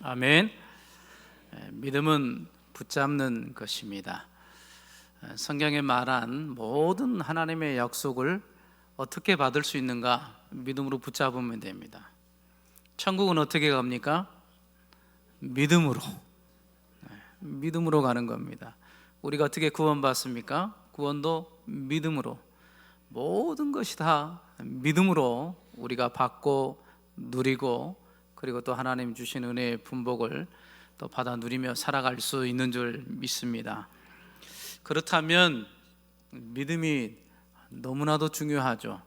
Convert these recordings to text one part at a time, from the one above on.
아멘. 믿음은 붙잡는 것입니다. 성경에 말한 모든 하나님의 약속을 어떻게 받을 수 있는가? 믿음으로 붙잡으면 됩니다. 천국은 어떻게 갑니까? 믿음으로. 믿음으로 가는 겁니다. 우리가 어떻게 구원받습니까? 구원도 믿음으로. 모든 것이 다 믿음으로 우리가 받고 누리고, 그리고 또 하나님 주신 은혜의 분복을 또 받아 누리며 살아갈 수 있는 줄 믿습니다. 그렇다면 믿음이 너무나도 중요하죠.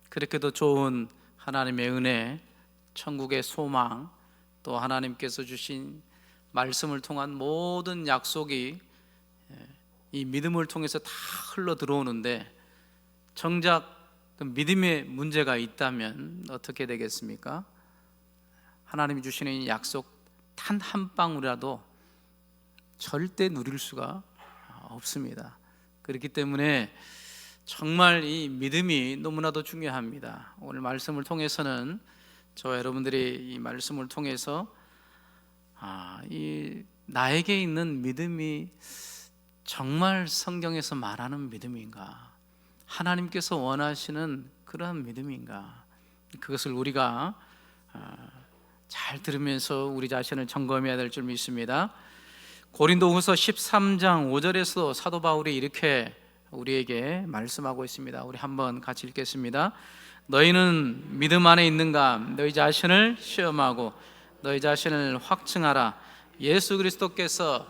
그렇게도 좋은 하나님의 은혜, 천국의 소망, 또 하나님께서 주신 말씀을 통한 모든 약속이 이 믿음을 통해서 다 흘러 들어오는데, 정작 그 믿음에 문제가 있다면 어떻게 되겠습니까? 하나님이 주시는 이 약속 단 한 방울이라도 절대 누릴 수가 없습니다. 그렇기 때문에 정말 이 믿음이 너무나도 중요합니다. 오늘 말씀을 통해서는 저와 여러분들이 이 말씀을 통해서 이 나에게 있는 믿음이 정말 성경에서 말하는 믿음인가, 하나님께서 원하시는 그런 믿음인가, 그것을 우리가 잘 들으면서 우리 자신을 점검해야 될 줄 믿습니다. 고린도후서 13장 5절에서 사도 바울이 이렇게 우리에게 말씀하고 있습니다. 우리 한번 같이 읽겠습니다. 너희는 믿음 안에 있는가? 너희 자신을 시험하고 너희 자신을 확증하라. 예수 그리스도께서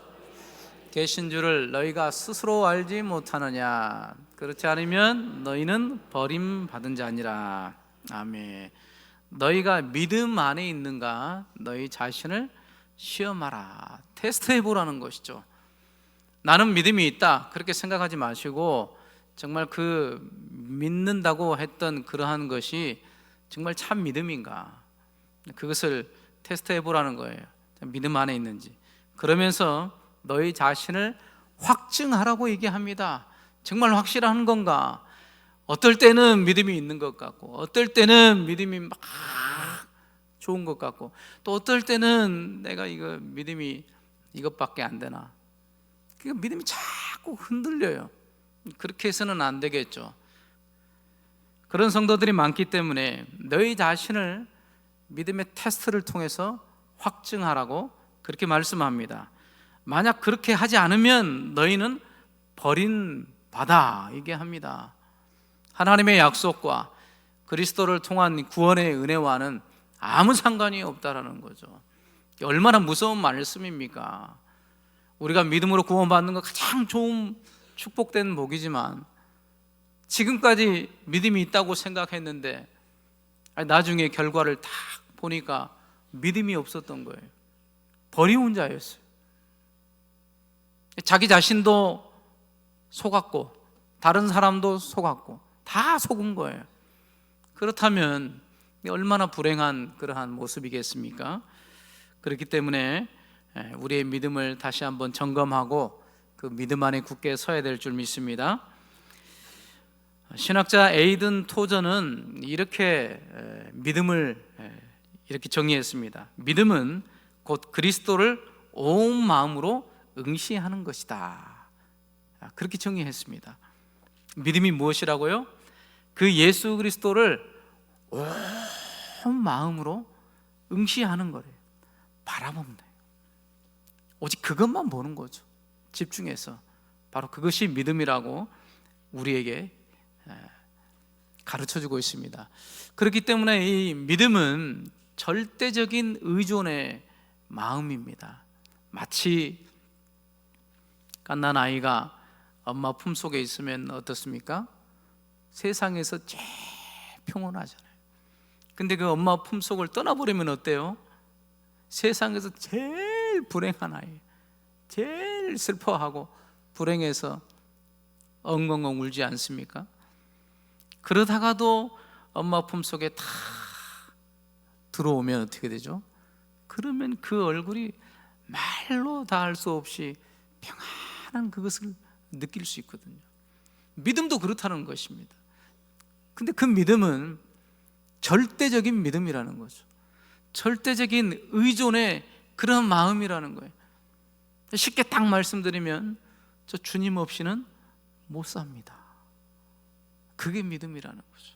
계신 줄을 너희가 스스로 알지 못하느냐? 그렇지 않으면 너희는 버림받은 자니라. 아멘. 너희가 믿음 안에 있는가? 너희 자신을 시험하라. 테스트해 보라는 것이죠. 나는 믿음이 있다, 그렇게 생각하지 마시고 정말 그 믿는다고 했던 그러한 것이 정말 참 믿음인가, 그것을 테스트해 보라는 거예요. 믿음 안에 있는지. 그러면서 너희 자신을 확증하라고 얘기합니다. 정말 확실한 건가? 어떨 때는 믿음이 있는 것 같고, 어떨 때는 믿음이 막 좋은 것 같고, 또 어떨 때는 내가 이거 믿음이 이것밖에 안 되나, 그 믿음이 자꾸 흔들려요. 그렇게 해서는 안 되겠죠. 그런 성도들이 많기 때문에 너희 자신을 믿음의 테스트를 통해서 확증하라고 그렇게 말씀합니다. 만약 그렇게 하지 않으면 너희는 버림받아 얘기합니다. 하나님의 약속과 그리스도를 통한 구원의 은혜와는 아무 상관이 없다라는 거죠. 얼마나 무서운 말씀입니까? 우리가 믿음으로 구원받는 거 가장 좋은 축복된 복이지만, 지금까지 믿음이 있다고 생각했는데 나중에 결과를 딱 보니까 믿음이 없었던 거예요. 버리운 자였어요. 자기 자신도 속았고 다른 사람도 속았고 다 속은 거예요. 그렇다면 얼마나 불행한 그러한 모습이겠습니까? 그렇기 때문에 우리의 믿음을 다시 한번 점검하고 그 믿음 안에 굳게 서야 될 줄 믿습니다. 신학자 에이든 토저는 이렇게 믿음을 이렇게 정의했습니다. 믿음은 곧 그리스도를 온 마음으로 응시하는 것이다. 그렇게 정의했습니다. 믿음이 무엇이라고요? 그 예수 그리스도를 온 마음으로 응시하는 거래요. 바라봅니다. 오직 그것만 보는 거죠. 집중해서. 바로 그것이 믿음이라고 우리에게 가르쳐주고 있습니다. 그렇기 때문에 이 믿음은 절대적인 의존의 마음입니다. 마치 갓난 아이가 엄마 품속에 있으면 어떻습니까? 세상에서 제일 평온하잖아요. 근데 그 엄마 품속을 떠나버리면 어때요? 세상에서 제일 불행한 아이, 제일 슬퍼하고 불행해서 엉엉엉 울지 않습니까? 그러다가도 엄마 품속에 다 들어오면 어떻게 되죠? 그러면 그 얼굴이 말로 다 할 수 없이 평안한 그것을 느낄 수 있거든요. 믿음도 그렇다는 것입니다. 근데 그 믿음은 절대적인 믿음이라는 거죠. 절대적인 의존의 그런 마음이라는 거예요. 쉽게 딱 말씀드리면 저 주님 없이는 못 삽니다. 그게 믿음이라는 거죠.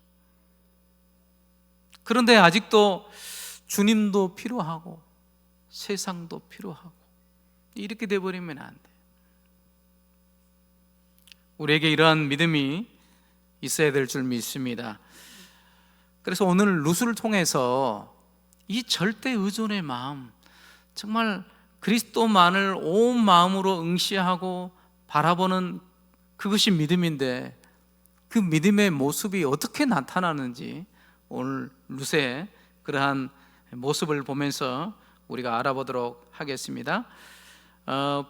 그런데 아직도 주님도 필요하고 세상도 필요하고 이렇게 돼버리면 안 돼요. 우리에게 이러한 믿음이 있어야 될 줄 믿습니다. 그래서 오늘 룻을 통해서 이 절대 의존의 마음, 정말 그리스도만을 온 마음으로 응시하고 바라보는 그것이 믿음인데, 그 믿음의 모습이 어떻게 나타나는지 오늘 룻의 그러한 모습을 보면서 우리가 알아보도록 하겠습니다.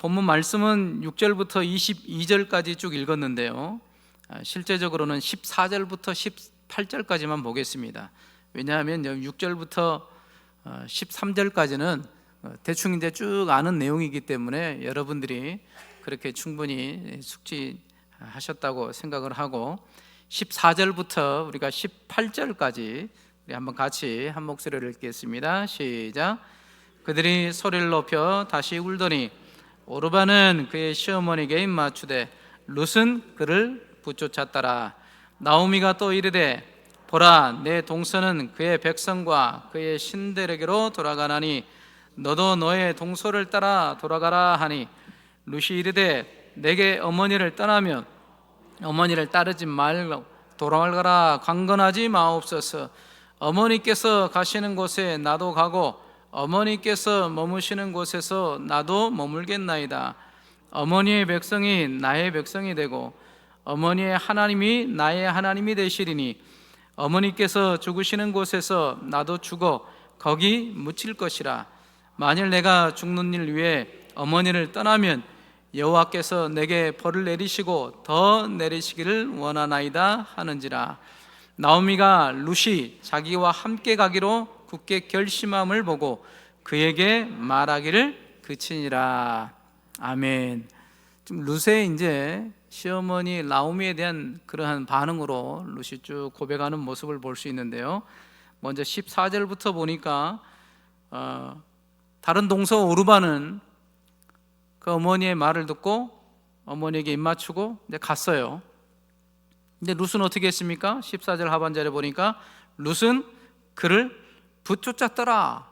본문 말씀은 6절부터 22절까지 쭉 읽었는데요, 실제적으로는 14절부터 18절까지만 보겠습니다. 왜냐하면 6절부터 13절까지는 대충 이제 쭉 아는 내용이기 때문에 여러분들이 그렇게 충분히 숙지하셨다고 생각을 하고, 14절부터 우리가 18절까지 우리 한번 같이 한 목소리로 읽겠습니다. 시작. 그들이 소리를 높여 다시 울더니 오르바는 그의 시어머니에게 입맞추되 룻은 그를 붙쫓았더라. 나오미가 또 이르되 보라, 내 동서는 그의 백성과 그의 신들에게로 돌아가나니 너도 너의 동서를 따라 돌아가라 하니, 룻이 이르되 내게 어머니를 떠나면 어머니를 따르지 말고 돌아가라 강건하지 마옵소서. 어머니께서 가시는 곳에 나도 가고 어머니께서 머무시는 곳에서 나도 머물겠나이다. 어머니의 백성이 나의 백성이 되고 어머니의 하나님이 나의 하나님이 되시리니 어머니께서 죽으시는 곳에서 나도 죽어 거기 묻힐 것이라. 만일 내가 죽는 일 위해 어머니를 떠나면 여호와께서 내게 벌을 내리시고 더 내리시기를 원하나이다 하는지라. 나오미가 룻이 자기와 함께 가기로 굳게 결심함을 보고 그에게 말하기를 그치니라. 아멘. 좀 룻의 이제 시어머니 나오미에 대한 그러한 반응으로 룻이 쭉 고백하는 모습을 볼 수 있는데요, 먼저 14절부터 보니까 다른 동서 오르바는 그 어머니의 말을 듣고 어머니에게 입맞추고 이제 갔어요. 근데 룻은 어떻게 했습니까? 14절 하반절에 보니까 룻은 그를 붙쫓았더라.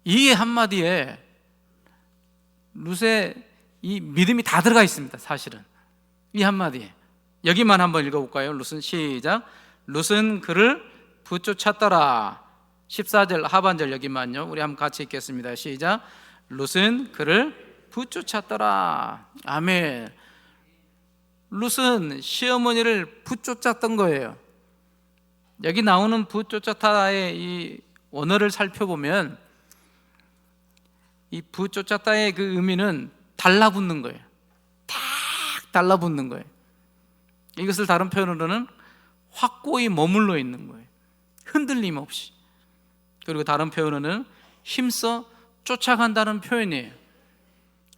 이 한마디에 룻의 이 믿음이 다 들어가 있습니다. 사실은 이 한마디에. 여기만 한번 읽어볼까요? 룻은 시작. 룻은 그를 붙쫓았더라. 14절 하반절 여기만요. 우리 한번 같이 읽겠습니다. 시작. 룻은 그를 붙쫓았더라. 아멘. 룻은 시어머니를 붙쫓았던 거예요. 여기 나오는 붙쫓았다의 이 원어를 살펴보면 이 붙쫓았다의 그 의미는 달라붙는 거예요. 딱 달라붙는 거예요. 이것을 다른 표현으로는 확고히 머물러 있는 거예요. 흔들림 없이. 그리고 다른 표현으로는 힘써 쫓아간다는 표현이에요.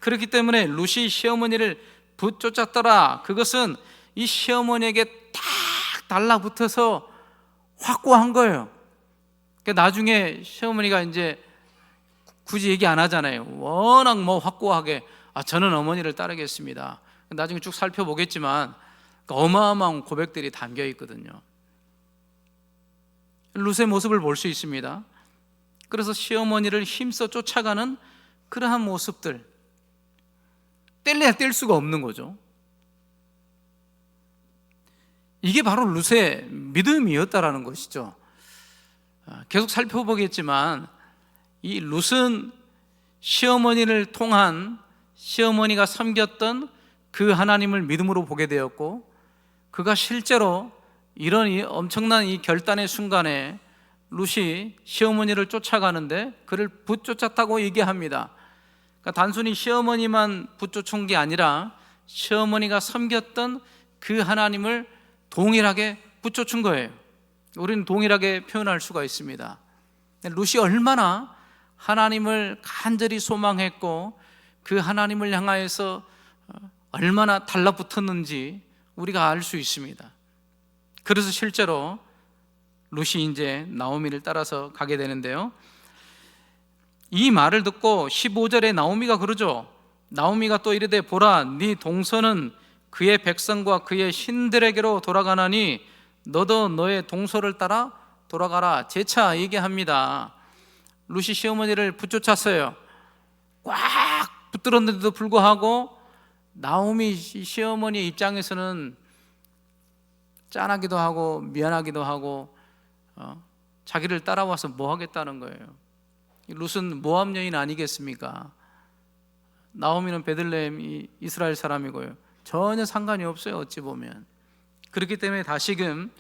그렇기 때문에 룻이 시어머니를 붙쫓았더라. 그것은 이 시어머니에게 딱 달라붙어서 확고한 거예요. 그러니까 나중에 시어머니가 이제 굳이 얘기 안 하잖아요. 워낙 확고하게 저는 어머니를 따르겠습니다. 나중에 쭉 살펴보겠지만 어마어마한 고백들이 담겨 있거든요. 룻의 모습을 볼 수 있습니다. 그래서 시어머니를 힘써 쫓아가는 그러한 모습들, 뗄래야 뗄 수가 없는 거죠. 이게 바로 룻의 믿음이었다라는 것이죠. 계속 살펴보겠지만 이 룻은 시어머니를 통한, 시어머니가 섬겼던 그 하나님을 믿음으로 보게 되었고, 그가 실제로 이런 엄청난 이 결단의 순간에 룻이 시어머니를 쫓아가는데 그를 붙쫓았다고 얘기합니다. 그러니까 단순히 시어머니만 붙쫓은 게 아니라 시어머니가 섬겼던 그 하나님을 동일하게 붙쫓은 거예요. 우리는 동일하게 표현할 수가 있습니다. 룻이 얼마나 하나님을 간절히 소망했고 그 하나님을 향하여서 얼마나 달라붙었는지 우리가 알 수 있습니다. 그래서 실제로 룻이 이제 나오미를 따라서 가게 되는데요, 이 말을 듣고 15절에 나오미가 그러죠. 나오미가 또 이르되 보라, 네 동서는 그의 백성과 그의 신들에게로 돌아가나니 너도 너의 동서를 따라 돌아가라. 재차 얘기합니다. 루시 시어머니를 붙쫓았어요. 꽉 붙들었는데도 불구하고 나오미 시어머니의 입장에서는 짠하기도 하고 미안하기도 하고 자기를 따라와서 뭐 하겠다는 거예요. 룻은 모압 여인 아니겠습니까? 나오미는 베들레헴 이스라엘 사람이고요. 전혀 상관이 없어요, 어찌 보면. 그렇기 때문에 다시금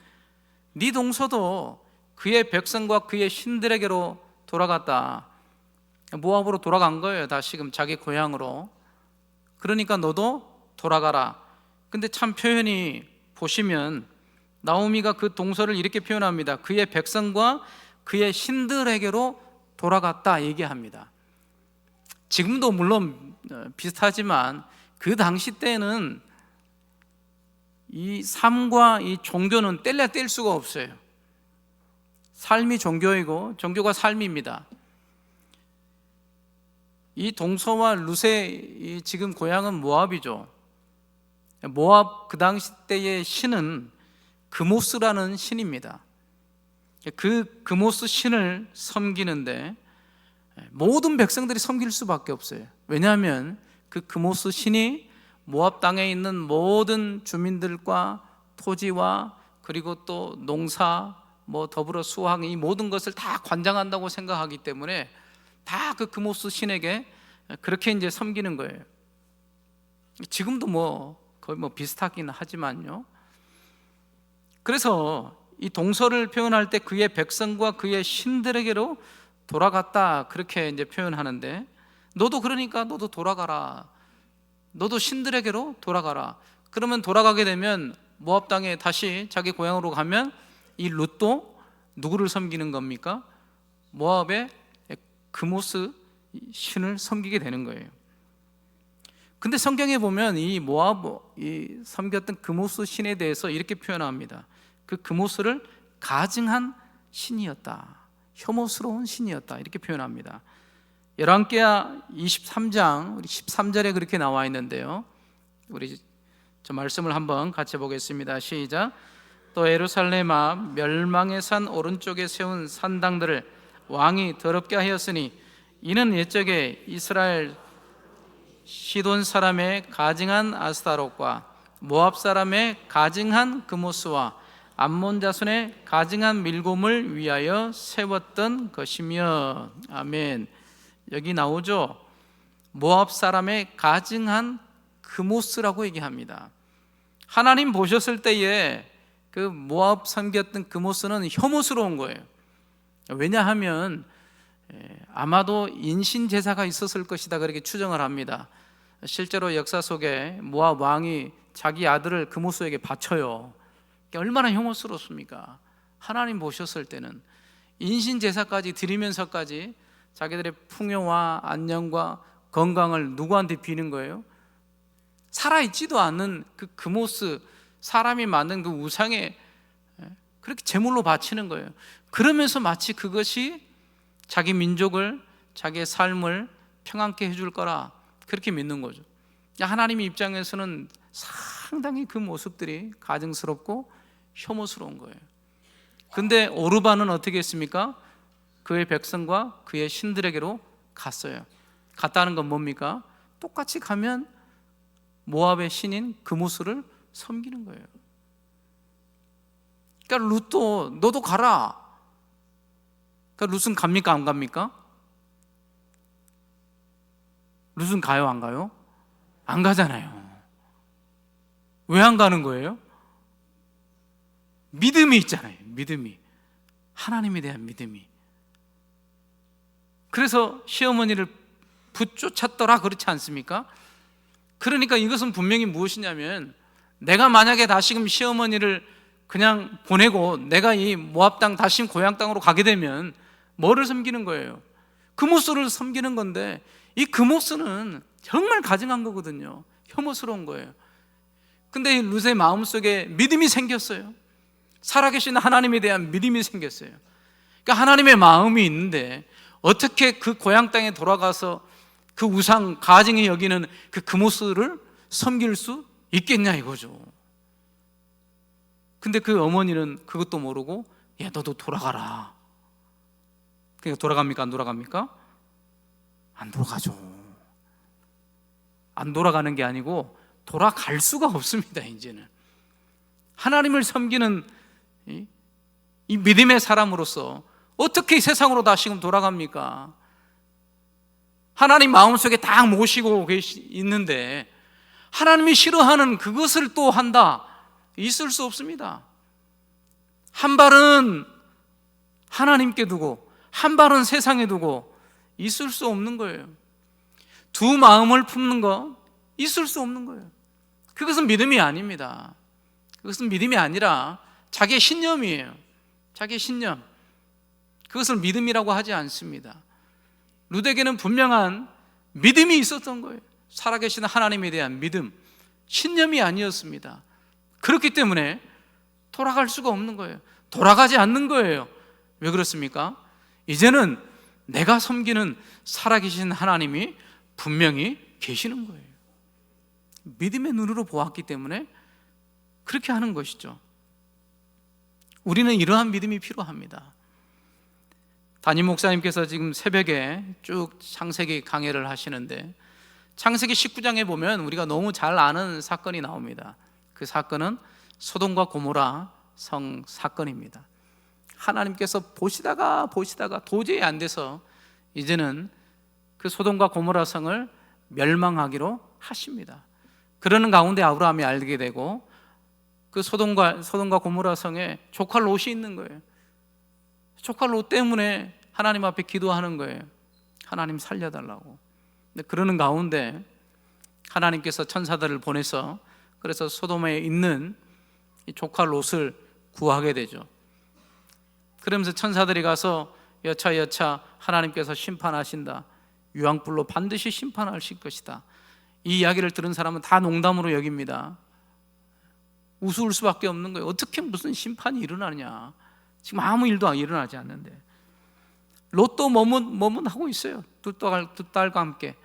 네 동서도 그의 백성과 그의 신들에게로 돌아갔다. 모압으로 돌아간 거예요, 다시금 자기 고향으로. 그러니까 너도 돌아가라. 근데 참 표현이 보시면 나오미가 그 동서를 이렇게 표현합니다. 그의 백성과 그의 신들에게로 돌아갔다 얘기합니다. 지금도 물론 비슷하지만 그 당시 때는 이 삶과 이 종교는 뗄래야 뗄 수가 없어요. 삶이 종교이고 종교가 삶입니다. 이 동서와 룻의 지금 고향은 모압이죠. 모압 그 당시 때의 신은 그모스라는 신입니다. 그 그모스 신을 섬기는데 모든 백성들이 섬길 수밖에 없어요. 왜냐하면 그 그모스 신이 모압 땅에 있는 모든 주민들과 토지와 그리고 또 농사 더불어 수확 이 모든 것을 다 관장한다고 생각하기 때문에 다 그 그모스 신에게 그렇게 이제 섬기는 거예요. 지금도 거의 비슷하긴 하지만요. 그래서 이 동서를 표현할 때 그의 백성과 그의 신들에게로 돌아갔다 그렇게 이제 표현하는데 너도 그러니까 너도 돌아가라. 너도 신들에게로 돌아가라. 그러면 돌아가게 되면 모압 땅에 다시 자기 고향으로 가면 이 룻도 누구를 섬기는 겁니까? 모압의 그모스 신을 섬기게 되는 거예요. 근데 성경에 보면 이 모압이 섬겼던 그모스 신에 대해서 이렇게 표현합니다. 그 그모스를 가증한 신이었다. 혐오스러운 신이었다. 이렇게 표현합니다. 열왕기하 23장 우리 13절에 그렇게 나와 있는데요. 우리 저 말씀을 한번 같이 보겠습니다. 시작. 또 예루살렘아 멸망의 산 오른쪽에 세운 산당들을 왕이 더럽게 하였으니 이는 옛적에 이스라엘 시돈 사람의 가증한 아스타롯과 모압 사람의 가증한 그모스와 암몬 자손의 가증한 밀곰을 위하여 세웠던 것이며. 아멘. 여기 나오죠. 모압 사람의 가증한 그모스라고 얘기합니다. 하나님 보셨을 때에 그 모압 섬겼던 그모스는 혐오스러운 거예요. 왜냐하면 아마도 인신 제사가 있었을 것이다 그렇게 추정을 합니다. 실제로 역사 속에 모압 왕이 자기 아들을 그모스에게 바쳐요. 얼마나 혐오스럽습니까? 하나님 보셨을 때는 인신 제사까지 드리면서까지 자기들의 풍요와 안녕과 건강을 누구한테 비는 거예요? 살아있지도 않는 그 그모스, 사람이 만든 그 우상에 그렇게 제물로 바치는 거예요. 그러면서 마치 그것이 자기 민족을, 자기의 삶을 평안케 해줄 거라 그렇게 믿는 거죠. 하나님 입장에서는 상당히 그 모습들이 가증스럽고 혐오스러운 거예요. 근데 오르반은 어떻게 했습니까? 그의 백성과 그의 신들에게로 갔어요. 갔다는 건 뭡니까? 똑같이 가면 모압의 신인 그모스를 섬기는 거예요. 그러니까 룻도 너도 가라. 그러니까 룻은 갑니까 안 갑니까? 룻은 가요 안 가요? 안 가잖아요. 왜 안 가는 거예요? 믿음이 있잖아요. 믿음이. 하나님에 대한 믿음이. 그래서 시어머니를 붙쫓았더라 그렇지 않습니까? 그러니까 이것은 분명히 무엇이냐면 내가 만약에 다시금 시어머니를 그냥 보내고 내가 이 모압 땅 다시 고향 땅으로 가게 되면 뭐를 섬기는 거예요? 그모스를 섬기는 건데 이 그모스는 정말 가증한 거거든요. 혐오스러운 거예요. 근데 이 룻의 마음속에 믿음이 생겼어요. 살아계신 하나님에 대한 믿음이 생겼어요. 그러니까 하나님의 마음이 있는데 어떻게 그 고향 땅에 돌아가서 그 우상 가증히 여기는 그 금오스를 섬길 수 있겠냐 이거죠. 근데 그 어머니는 그것도 모르고 야 너도 돌아가라. 그러니까 돌아갑니까 안 돌아갑니까? 안 돌아가죠. 안 돌아가는 게 아니고 돌아갈 수가 없습니다. 이제는 하나님을 섬기는 이 믿음의 사람으로서 어떻게 이 세상으로 다시금 돌아갑니까? 하나님 마음속에 딱 모시고 있는데 하나님이 싫어하는 그것을 또 한다? 있을 수 없습니다. 한 발은 하나님께 두고 한 발은 세상에 두고 있을 수 없는 거예요. 두 마음을 품는 거 있을 수 없는 거예요. 그것은 믿음이 아닙니다. 그것은 믿음이 아니라 자기의 신념이에요. 자기의 신념. 그것을 믿음이라고 하지 않습니다. 룻에게는 분명한 믿음이 있었던 거예요. 살아계신 하나님에 대한 믿음, 신념이 아니었습니다. 그렇기 때문에 돌아갈 수가 없는 거예요. 돌아가지 않는 거예요. 왜 그렇습니까? 이제는 내가 섬기는 살아계신 하나님이 분명히 계시는 거예요. 믿음의 눈으로 보았기 때문에 그렇게 하는 것이죠. 우리는 이러한 믿음이 필요합니다. 담임 목사님께서 지금 새벽에 쭉 창세기 강해를 하시는데 창세기 19장에 보면 우리가 너무 잘 아는 사건이 나옵니다. 그 사건은 소돔과 고모라 성 사건입니다. 하나님께서 보시다가 도저히 안 돼서 이제는 그 소돔과 고모라 성을 멸망하기로 하십니다. 그러는 가운데 아브라함이 알게 되고 그 소돔과 고모라 성에 조카 롯이 있는 거예요. 조카 롯 때문에 하나님 앞에 기도하는 거예요. 하나님 살려달라고. 근데 그러는 가운데 하나님께서 천사들을 보내서 그래서 소돔에 있는 이 조카 롯을 구하게 되죠. 그러면서 천사들이 가서 여차 하나님께서 심판하신다. 유황불로 반드시 심판하실 것이다. 이 이야기를 들은 사람은 다 농담으로 여깁니다. 우스울 수밖에 없는 거예요. 어떻게 무슨 심판이 일어나느냐. 지금 아무 일도 일어나지 않는데. 롯도 머뭇하고 있어요. 두 딸과 함께.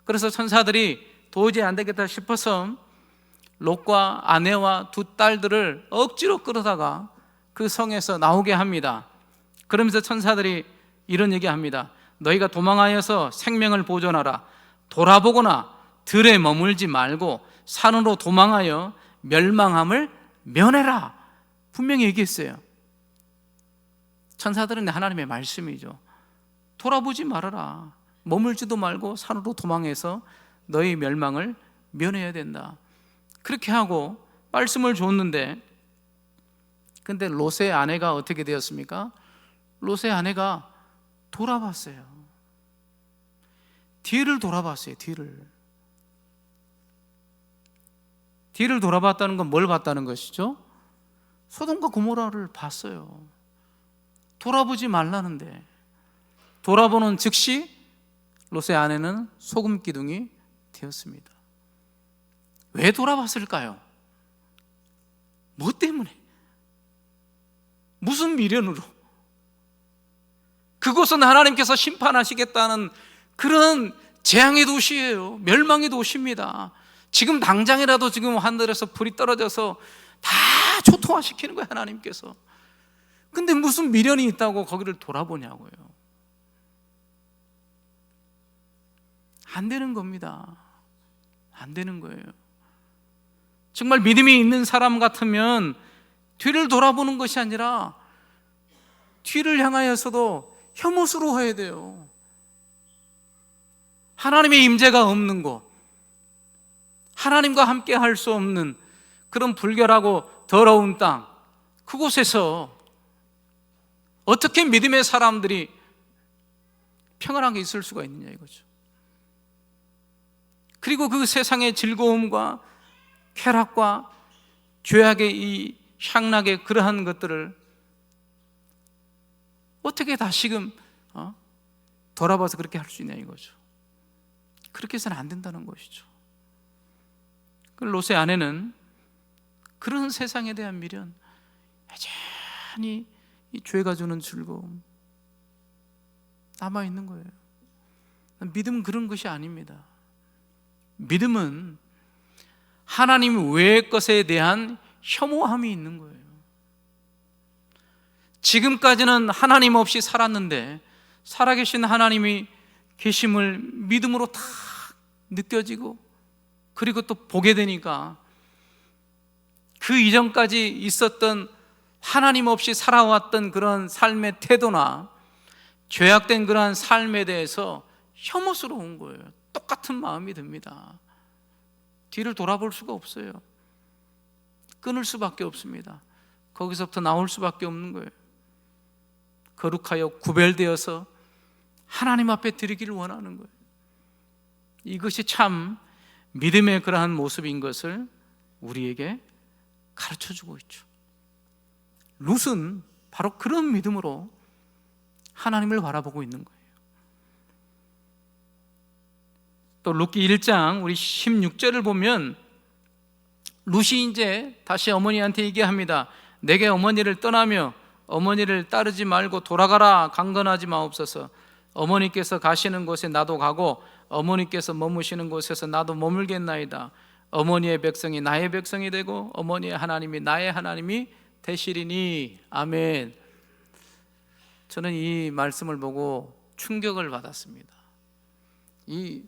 그래서 천사들이 도저히 안 되겠다 싶어서 롯과 아내와 두 딸들을 억지로 끌어다가 그 성에서 나오게 합니다. 그러면서 천사들이 이런 얘기합니다. 너희가 도망하여서 생명을 보존하라. 돌아보거나 들에 머물지 말고 산으로 도망하여 멸망함을 면해라. 분명히 얘기했어요. 천사들은 하나님의 말씀이죠. 돌아보지 말아라. 머물지도 말고 산으로 도망해서 너희 멸망을 면해야 된다. 그렇게 하고 말씀을 줬는데 근데 롯의 아내가 어떻게 되었습니까? 롯의 아내가 돌아봤어요. 뒤를 돌아봤어요. 뒤를 돌아봤다는 건 뭘 봤다는 것이죠? 소돔과 고모라를 봤어요. 돌아보지 말라는데 돌아보는 즉시 롯의 아내는 소금 기둥이 되었습니다. 왜 돌아봤을까요? 뭐 때문에? 무슨 미련으로? 그곳은 하나님께서 심판하시겠다는 그런 재앙의 도시예요. 멸망의 도시입니다. 지금 당장이라도 지금 하늘에서 불이 떨어져서 다 초토화시키는 거예요, 하나님께서. 근데 무슨 미련이 있다고 거기를 돌아보냐고요. 안 되는 겁니다. 안 되는 거예요. 정말 믿음이 있는 사람 같으면 뒤를 돌아보는 것이 아니라 뒤를 향하여서도 혐오스러워해야 돼요. 하나님의 임재가 없는 곳, 하나님과 함께 할 수 없는 그런 불결하고 더러운 땅, 그곳에서 어떻게 믿음의 사람들이 평안하게 있을 수가 있느냐 이거죠. 그리고 그 세상의 즐거움과 쾌락과 죄악의 이 향락의 그러한 것들을 어떻게 다시금 돌아봐서 그렇게 할 수 있냐 이거죠. 그렇게 해서는 안 된다는 것이죠. 롯의 아내는 그런 세상에 대한 미련, 여전히 이 죄가 주는 즐거움, 남아있는 거예요. 믿음은 그런 것이 아닙니다. 믿음은 하나님 외의 것에 대한 혐오함이 있는 거예요. 지금까지는 하나님 없이 살았는데 살아계신 하나님이 계심을 믿음으로 다 느껴지고 그리고 또 보게 되니까 그 이전까지 있었던 하나님 없이 살아왔던 그런 삶의 태도나 죄악된 그러한 삶에 대해서 혐오스러운 거예요. 똑같은 마음이 듭니다. 뒤를 돌아볼 수가 없어요. 끊을 수밖에 없습니다. 거기서부터 나올 수밖에 없는 거예요. 거룩하여 구별되어서 하나님 앞에 드리기를 원하는 거예요. 이것이 참 믿음의 그러한 모습인 것을 우리에게 가르쳐주고 있죠. 룻은 바로 그런 믿음으로 하나님을 바라보고 있는 거예요. 또 룻기 1장 우리 16절을 보면 룻이 이제 다시 어머니한테 얘기합니다. 내게 어머니를 떠나며 어머니를 따르지 말고 돌아가라. 강건하지 마옵소서. 어머니께서 가시는 곳에 나도 가고 어머니께서 머무시는 곳에서 나도 머물겠나이다. 어머니의 백성이 나의 백성이 되고 어머니의 하나님이 나의 하나님이 되시리니. 아멘. 저는 이 말씀을 보고 충격을 받았습니다. 이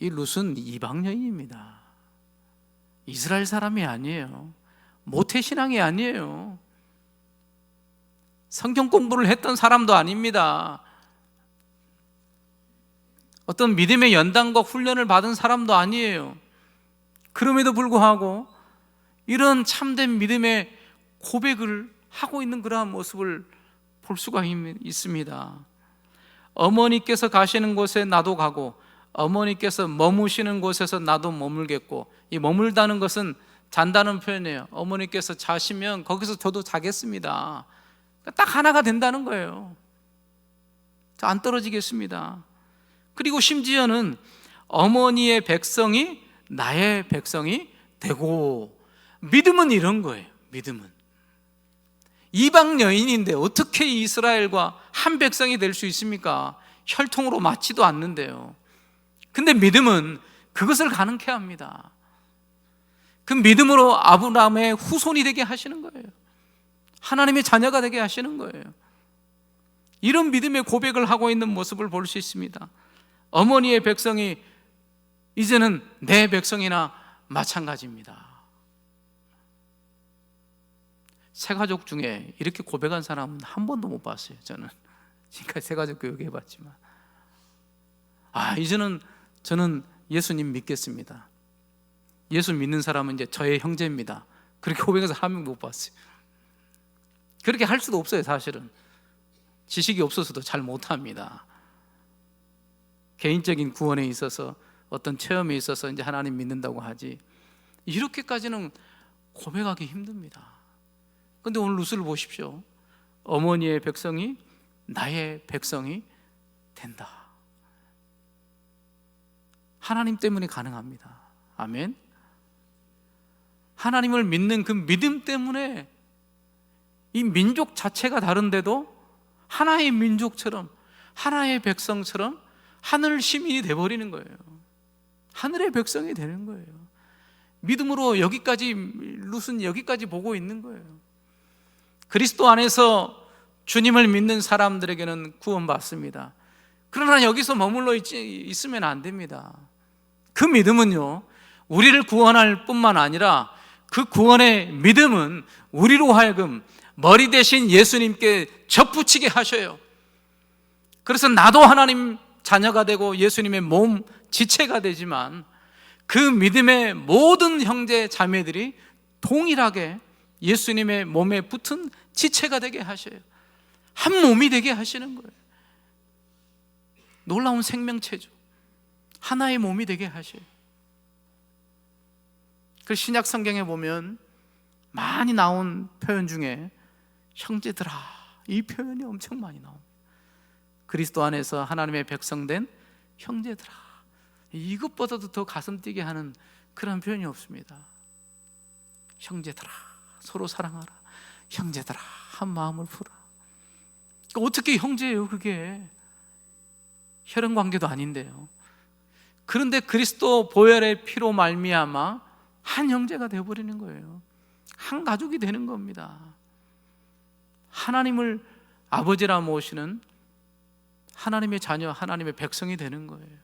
룻은 이방 여인입니다. 이스라엘 사람이 아니에요. 모태신앙이 아니에요. 성경 공부를 했던 사람도 아닙니다. 어떤 믿음의 연단과 훈련을 받은 사람도 아니에요. 그럼에도 불구하고 이런 참된 믿음의 고백을 하고 있는 그러한 모습을 볼 수가 있습니다. 어머니께서 가시는 곳에 나도 가고 어머니께서 머무시는 곳에서 나도 머물겠고, 이 머물다는 것은 잔다는 표현이에요. 어머니께서 자시면 거기서 저도 자겠습니다. 딱 하나가 된다는 거예요. 안 떨어지겠습니다. 그리고 심지어는 어머니의 백성이 나의 백성이 되고, 믿음은 이런 거예요. 믿음은 이방 여인인데 어떻게 이스라엘과 한 백성이 될 수 있습니까? 혈통으로 맞지도 않는데요. 근데 믿음은 그것을 가능케 합니다. 그 믿음으로 아브라함의 후손이 되게 하시는 거예요. 하나님의 자녀가 되게 하시는 거예요. 이런 믿음의 고백을 하고 있는 모습을 볼 수 있습니다. 어머니의 백성이 이제는 내 백성이나 마찬가지입니다. 세 가족 중에 이렇게 고백한 사람은 한 번도 못 봤어요. 저는 지금까지 세 가족 교육 해봤지만, 이제는 저는 예수님 믿겠습니다. 예수 믿는 사람은 이제 저의 형제입니다. 그렇게 고백해서 한 명 못 봤어요. 그렇게 할 수도 없어요. 사실은 지식이 없어서도 잘 못합니다. 개인적인 구원에 있어서 어떤 체험에 있어서 이제 하나님 믿는다고 하지, 이렇게까지는 고백하기 힘듭니다. 그런데 오늘 룻을 보십시오. 어머니의 백성이 나의 백성이 된다. 하나님 때문에 가능합니다. 아멘. 하나님을 믿는 그 믿음 때문에 이 민족 자체가 다른데도 하나의 민족처럼, 하나의 백성처럼 하늘 시민이 되어버리는 거예요. 하늘의 백성이 되는 거예요. 믿음으로 여기까지, 룻은 여기까지 보고 있는 거예요. 그리스도 안에서 주님을 믿는 사람들에게는 구원받습니다. 그러나 여기서 머물러 있으면 안 됩니다. 그 믿음은요, 우리를 구원할 뿐만 아니라 그 구원의 믿음은 우리로 하여금 머리 대신 예수님께 접붙이게 하셔요. 그래서 나도 하나님 자녀가 되고 예수님의 몸 지체가 되지만 그 믿음의 모든 형제 자매들이 동일하게 예수님의 몸에 붙은 지체가 되게 하셔요. 한 몸이 되게 하시는 거예요. 놀라운 생명체죠. 하나의 몸이 되게 하셔요. 그 신약 성경에 보면 많이 나온 표현 중에 형제들아, 이 표현이 엄청 많이 나옵니다. 그리스도 안에서 하나님의 백성된 형제들아, 이것보다도 더 가슴 뛰게 하는 그런 표현이 없습니다. 형제들아, 서로 사랑하라. 형제들아, 한 마음을 풀어. 어떻게 형제예요 그게? 혈연 관계도 아닌데요. 그런데 그리스도 보혈의 피로 말미암아 한 형제가 되어버리는 거예요. 한 가족이 되는 겁니다. 하나님을 아버지라 모시는 하나님의 자녀, 하나님의 백성이 되는 거예요.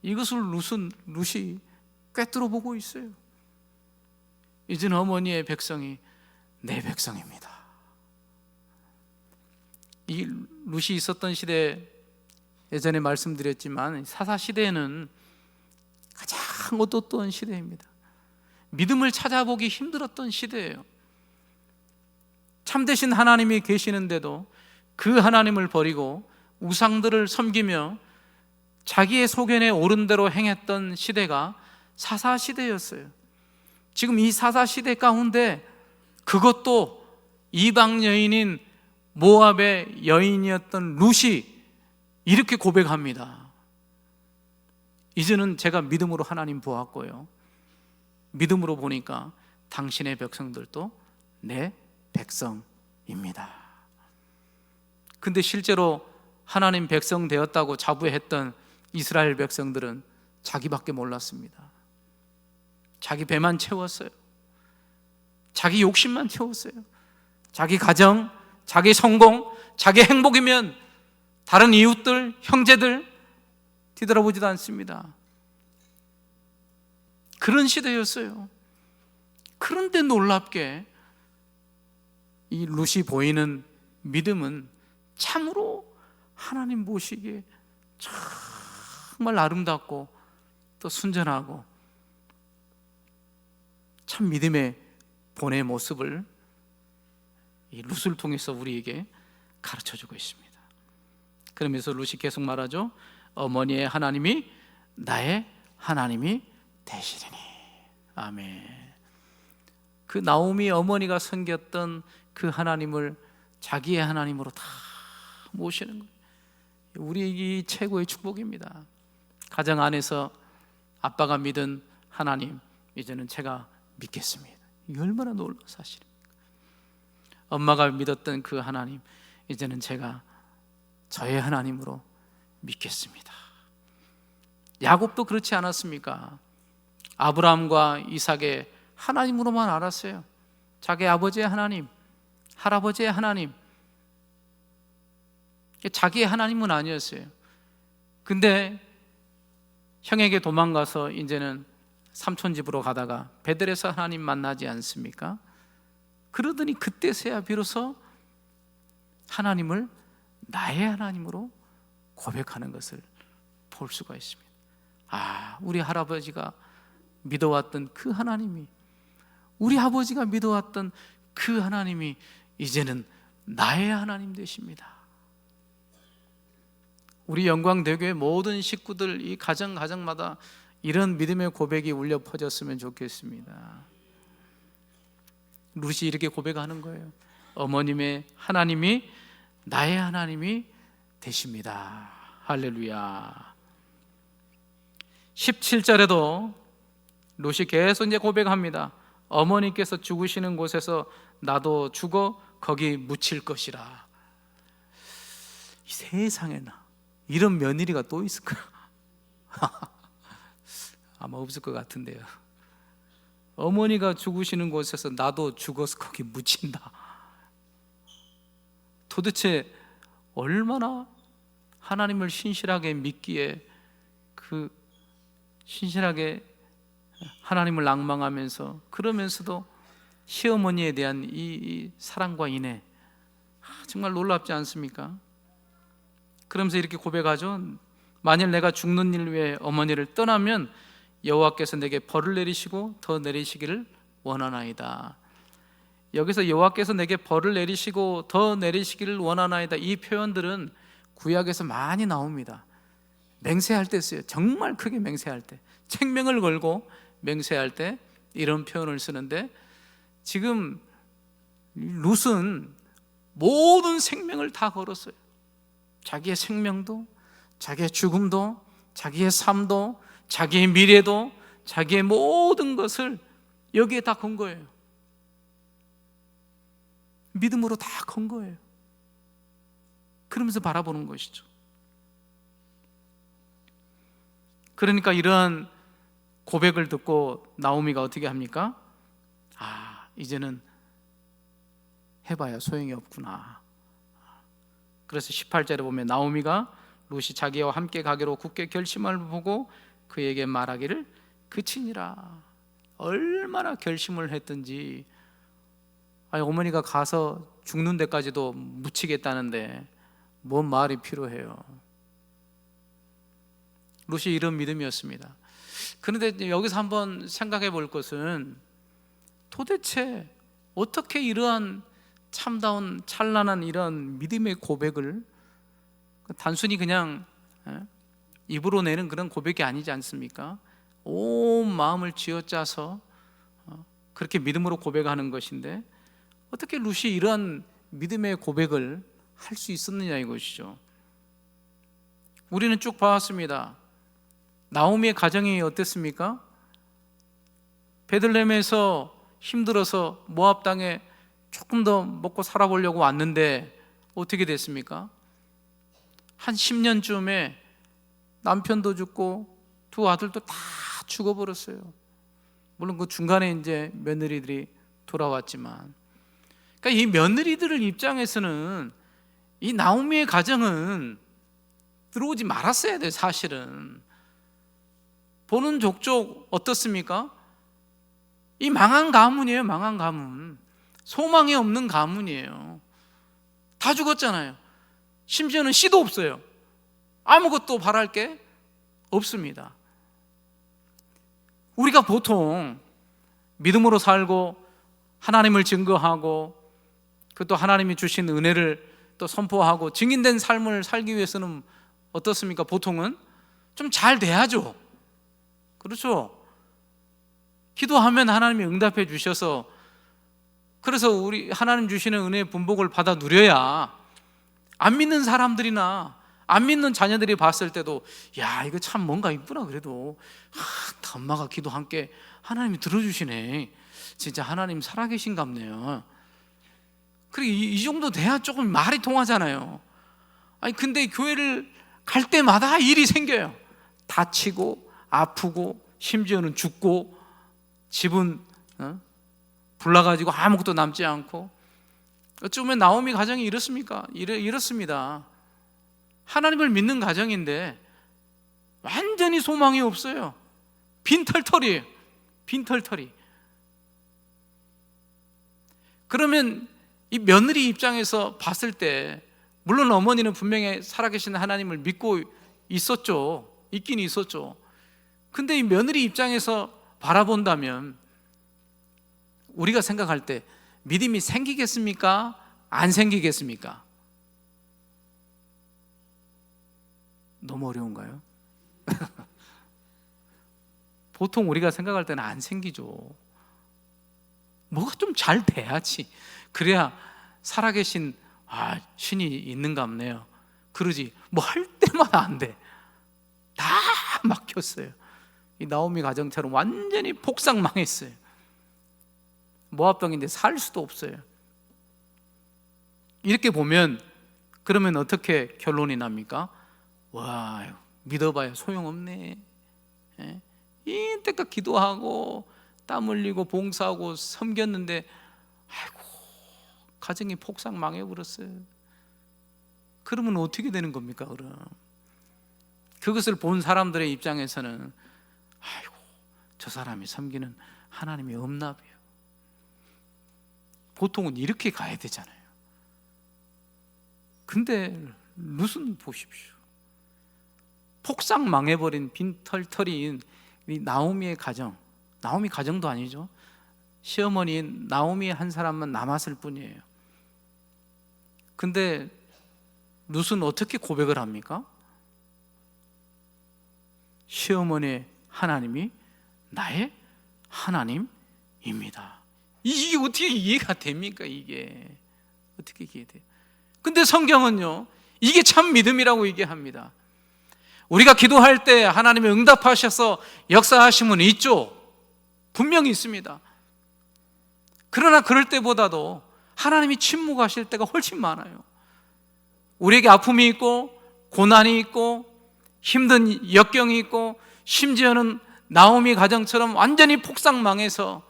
이것을 룻이 꿰뚫어 보고 있어요. 이제는 어머니의 백성이 내 백성입니다. 이 룻이 있었던 시대, 예전에 말씀드렸지만 사사시대에는 가장 어두웠던 시대입니다. 믿음을 찾아보기 힘들었던 시대예요. 참되신 하나님이 계시는데도 그 하나님을 버리고 우상들을 섬기며 자기의 소견에 오른 대로 행했던 시대가 사사시대였어요. 지금 이 사사시대 가운데 그것도 이방 여인인 모압의 여인이었던 룻이 이렇게 고백합니다. 이제는 제가 믿음으로 하나님 보았고요, 믿음으로 보니까 당신의 백성들도 내 백성입니다. 근데 실제로 하나님 백성 되었다고 자부했던 이스라엘 백성들은 자기밖에 몰랐습니다. 자기 배만 채웠어요. 자기 욕심만 채웠어요. 자기 가정, 자기 성공, 자기 행복이면 다른 이웃들, 형제들 뒤돌아보지도 않습니다. 그런 시대였어요. 그런데 놀랍게 이 룻이 보이는 믿음은 참으로 하나님 보시기에 정말 아름답고 또 순전하고 참 믿음의 본의 모습을 이 룻을 통해서 우리에게 가르쳐주고 있습니다. 그러면서 룻이 계속 말하죠. 어머니의 하나님이 나의 하나님이 되시리니. 아멘. 그 나오미 어머니가 섬겼던 그 하나님을 자기의 하나님으로 다 모시는 거예요. 우리에게 최고의 축복입니다. 가정 안에서 아빠가 믿은 하나님, 이제는 제가 믿겠습니다. 이게 얼마나 놀라운 사실입니까? 엄마가 믿었던 그 하나님, 이제는 제가 저의 하나님으로 믿겠습니다. 야곱도 그렇지 않았습니까? 아브라함과 이삭의 하나님으로만 알았어요. 자기 아버지의 하나님, 할아버지의 하나님, 자기의 하나님은 아니었어요. 근데 형에게 도망가서 이제는 삼촌 집으로 가다가 베델에서 하나님 만나지 않습니까? 그러더니 그때서야 비로소 하나님을 나의 하나님으로 고백하는 것을 볼 수가 있습니다. 우리 할아버지가 믿어왔던 그 하나님이, 우리 아버지가 믿어왔던 그 하나님이 이제는 나의 하나님 되십니다. 우리 영광대교의 모든 식구들, 이 가정마다 이런 믿음의 고백이 울려 퍼졌으면 좋겠습니다. 룻이 이렇게 고백하는 거예요. 어머님의 하나님이 나의 하나님이 되십니다. 할렐루야. 17절에도 룻이 계속 이제 고백합니다. 어머니께서 죽으시는 곳에서 나도 죽어 거기 묻힐 것이라. 이 세상에나 이런 며느리가 또 있을까? 아마 없을 것 같은데요. 어머니가 죽으시는 곳에서 나도 죽어서 거기 묻힌다. 도대체 얼마나 하나님을 신실하게 믿기에 그 신실하게 하나님을 낭망하면서, 그러면서도 시어머니에 대한 이 사랑과 인애, 정말 놀랍지 않습니까? 그러면서 이렇게 고백하죠. 만일 내가 죽는 일 위해 어머니를 떠나면 여호와께서 내게 벌을 내리시고 더 내리시기를 원하나이다. 여기서 여호와께서 내게 벌을 내리시고 더 내리시기를 원하나이다, 이 표현들은 구약에서 많이 나옵니다. 맹세할 때 써요. 정말 크게 맹세할 때, 생명을 걸고 맹세할 때 이런 표현을 쓰는데, 지금 룻은 모든 생명을 다 걸었어요. 자기의 생명도, 자기의 죽음도, 자기의 삶도, 자기의 미래도, 자기의 모든 것을 여기에 다 건 거예요. 믿음으로 다 건 거예요. 그러면서 바라보는 것이죠. 그러니까 이런 고백을 듣고 나오미가 어떻게 합니까? 이제는 해봐야 소용이 없구나. 그래서 18절에 보면 나오미가 룻이 자기와 함께 가기로 굳게 결심을 보고 그에게 말하기를 그치니라. 얼마나 결심을 했든지, 어머니가 가서 죽는 데까지도 묻히겠다는데 뭔 말이 필요해요. 룻이 이런 믿음이었습니다. 그런데 여기서 한번 생각해 볼 것은, 도대체 어떻게 이러한 참다운 찬란한 이런 믿음의 고백을 단순히 그냥 입으로 내는 그런 고백이 아니지 않습니까? 온 마음을 쥐어짜서 그렇게 믿음으로 고백하는 것인데, 어떻게 룻이 이러한 믿음의 고백을 할 수 있었느냐 이것이죠. 우리는 쭉 봐왔습니다. 나오미의 가정이 어땠습니까? 베들레헴에서 힘들어서 모압 땅에 조금 더 먹고 살아보려고 왔는데 어떻게 됐습니까? 한 10년쯤에 남편도 죽고 두 아들도 다 죽어버렸어요. 물론 그 중간에 이제 며느리들이 돌아왔지만, 그러니까 이 며느리들 입장에서는 이 나오미의 가정은 들어오지 말았어야 돼. 사실은 보는 족족 어떻습니까? 이 망한 가문이에요. 망한 가문, 소망이 없는 가문이에요. 다 죽었잖아요. 심지어는 씨도 없어요. 아무것도 바랄 게 없습니다. 우리가 보통 믿음으로 살고 하나님을 증거하고 또 하나님이 주신 은혜를 또 선포하고 증인된 삶을 살기 위해서는 어떻습니까? 보통은 좀 잘 돼야죠. 그렇죠? 기도하면 하나님이 응답해 주셔서, 그래서 우리 하나님 주시는 은혜의 분복을 받아 누려야 안 믿는 사람들이나 안 믿는 자녀들이 봤을 때도 야, 이거 참 뭔가 이쁘나. 그래도 엄마가 기도 함께 하나님이 들어주시네. 진짜 하나님 살아계신갑네요. 그리고 이 정도 돼야 조금 말이 통하잖아요. 근데 교회를 갈 때마다 일이 생겨요. 다치고 아프고 심지어는 죽고, 집은 불나가지고 아무것도 남지 않고. 어쩌면 나오미 가정이 이렇습니까? 이렇습니다. 하나님을 믿는 가정인데 완전히 소망이 없어요. 빈털터리예요. 빈털터리. 그러면 이 며느리 입장에서 봤을 때, 물론 어머니는 분명히 살아계신 하나님을 믿고 있었죠. 있긴 있었죠. 근데 이 며느리 입장에서 바라본다면 우리가 생각할 때 믿음이 생기겠습니까? 안 생기겠습니까? 너무 어려운가요? 보통 우리가 생각할 때는 안 생기죠. 뭐가 좀 잘 돼야지, 그래야 살아계신 신이 있는갑네요. 그러지 뭐 할 때마다 안 돼. 다 막혔어요. 이 나오미 가정처럼 완전히 폭삭 망했어요. 모압 땅인데 살 수도 없어요. 이렇게 보면 그러면 어떻게 결론이 납니까? 와, 믿어봐야 소용없네. 이때까지 기도하고 땀 흘리고 봉사하고 섬겼는데 가정이 폭삭 망해버렸어요. 그러면 어떻게 되는 겁니까? 그럼 그것을 본 사람들의 입장에서는 저 사람이 섬기는 하나님이 없나 봐요. 보통은 이렇게 가야 되잖아요. 근데 룻은 보십시오. 폭삭 망해버린 빈털터리인 이 나오미의 가정, 나오미 가정도 아니죠. 시어머니인 나오미 한 사람만 남았을 뿐이에요. 근데 룻은 어떻게 고백을 합니까? 시어머니의 하나님이 나의 하나님입니다. 이게 어떻게 이해가 됩니까? 이게 어떻게 이해돼요? 근데 성경은요, 이게 참 믿음이라고 얘기합니다. 우리가 기도할 때 하나님이 응답하셔서 역사하심은 있죠. 분명히 있습니다. 그러나 그럴 때보다도 하나님이 침묵하실 때가 훨씬 많아요. 우리에게 아픔이 있고 고난이 있고 힘든 역경이 있고 심지어는 나오미 가정처럼 완전히 폭삭망해서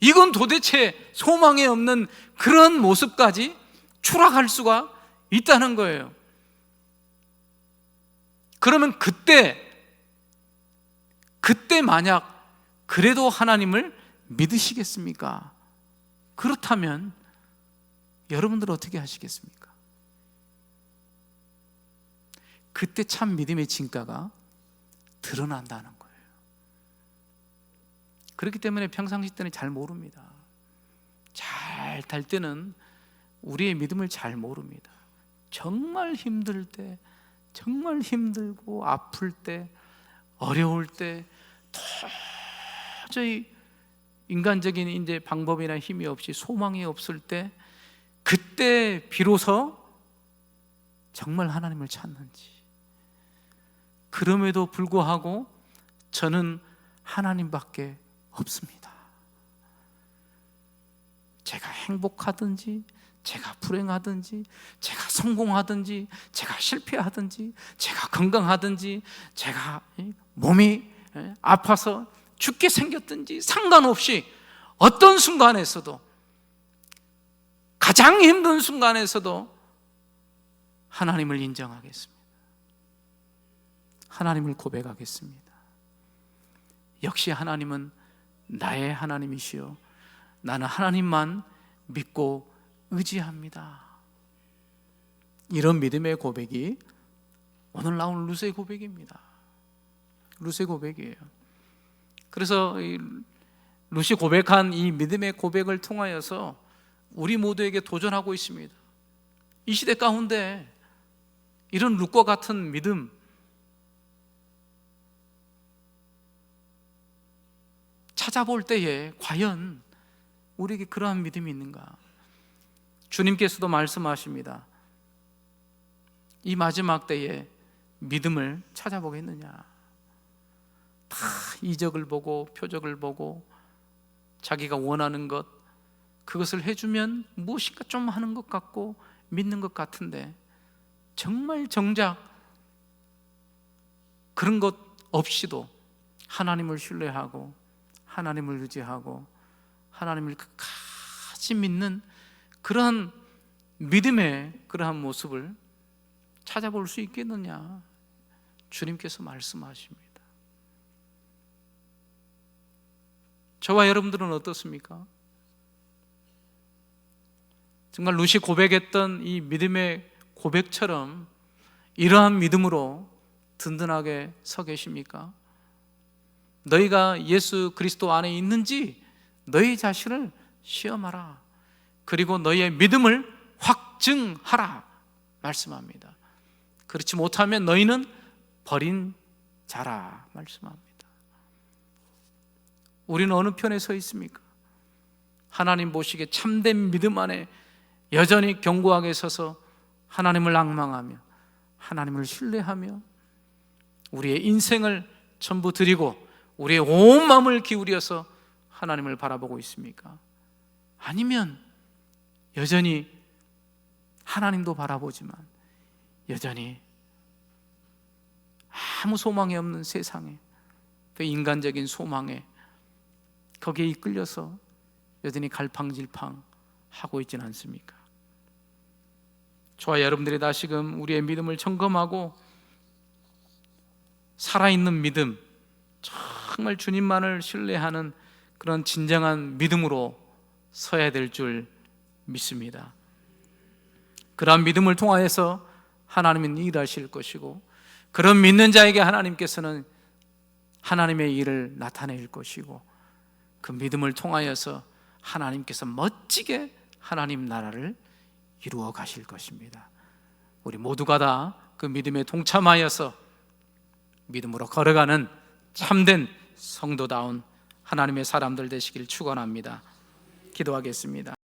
이건 도대체 소망이 없는 그런 모습까지 추락할 수가 있다는 거예요. 그러면 그때 만약 그래도 하나님을 믿으시겠습니까? 그렇다면 여러분들 어떻게 하시겠습니까? 그때 참 믿음의 진가가 드러난다는 거예요. 그렇기 때문에 평상시 때는 잘 모릅니다. 잘 달 때는 우리의 믿음을 잘 모릅니다. 정말 힘들 때, 정말 힘들고 아플 때, 어려울 때, 도저히 인간적인 이제 방법이나 힘이 없이 소망이 없을 때, 그때 비로소 정말 하나님을 찾는지. 그럼에도 불구하고 저는 하나님밖에 없습니다. 제가 행복하든지, 제가 불행하든지, 제가 성공하든지, 제가 실패하든지, 제가 건강하든지, 제가 몸이 아파서 죽게 생겼든지 상관없이 어떤 순간에서도, 가장 힘든 순간에서도 하나님을 인정하겠습니다. 하나님을 고백하겠습니다. 역시 하나님은 나의 하나님이시요, 나는 하나님만 믿고 의지합니다. 이런 믿음의 고백이 오늘 나온 룻의 고백입니다. 룻의 고백이에요. 그래서 이 룻이 고백한 이 믿음의 고백을 통하여서 우리 모두에게 도전하고 있습니다. 이 시대 가운데 이런 룻과 같은 믿음, 찾아볼 때에 과연 우리에게 그러한 믿음이 있는가? 주님께서도 말씀하십니다. 이 마지막 때에 믿음을 찾아보겠느냐? 다 이적을 보고 표적을 보고 자기가 원하는 것, 그것을 해주면 무엇인가 좀 하는 것 같고 믿는 것 같은데, 정말 정작 그런 것 없이도 하나님을 신뢰하고 하나님을 의지하고 하나님을 끝까지 믿는 그러한 믿음의 그러한 모습을 찾아볼 수 있겠느냐? 주님께서 말씀하십니다. 저와 여러분들은 어떻습니까? 정말 룻이 고백했던 이 믿음의 고백처럼 이러한 믿음으로 든든하게 서 계십니까? 너희가 예수 그리스도 안에 있는지 너희 자신을 시험하라. 그리고 너희의 믿음을 확증하라 말씀합니다. 그렇지 못하면 너희는 버린 자라 말씀합니다. 우리는 어느 편에 서 있습니까? 하나님 보시기에 참된 믿음 안에 여전히 견고하게 서서 하나님을 낭망하며 하나님을 신뢰하며 우리의 인생을 전부 드리고 우리의 온 마음을 기울여서 하나님을 바라보고 있습니까? 아니면 여전히 하나님도 바라보지만 여전히 아무 소망이 없는 세상에, 그 인간적인 소망에 거기에 이끌려서 여전히 갈팡질팡 하고 있지는 않습니까? 저와 여러분들이 다시금 우리의 믿음을 점검하고 살아있는 믿음, 정말 주님만을 신뢰하는 그런 진정한 믿음으로 서야 될 줄 믿습니다. 그러한 믿음을 통하여서 하나님은 일하실 것이고, 그런 믿는 자에게 하나님께서는 하나님의 일을 나타낼 것이고, 그 믿음을 통하여서 하나님께서 멋지게 하나님 나라를 이루어 가실 것입니다. 우리 모두가 다 그 믿음에 동참하여서 믿음으로 걸어가는 참된 성도다운 하나님의 사람들 되시길 축원합니다. 기도하겠습니다.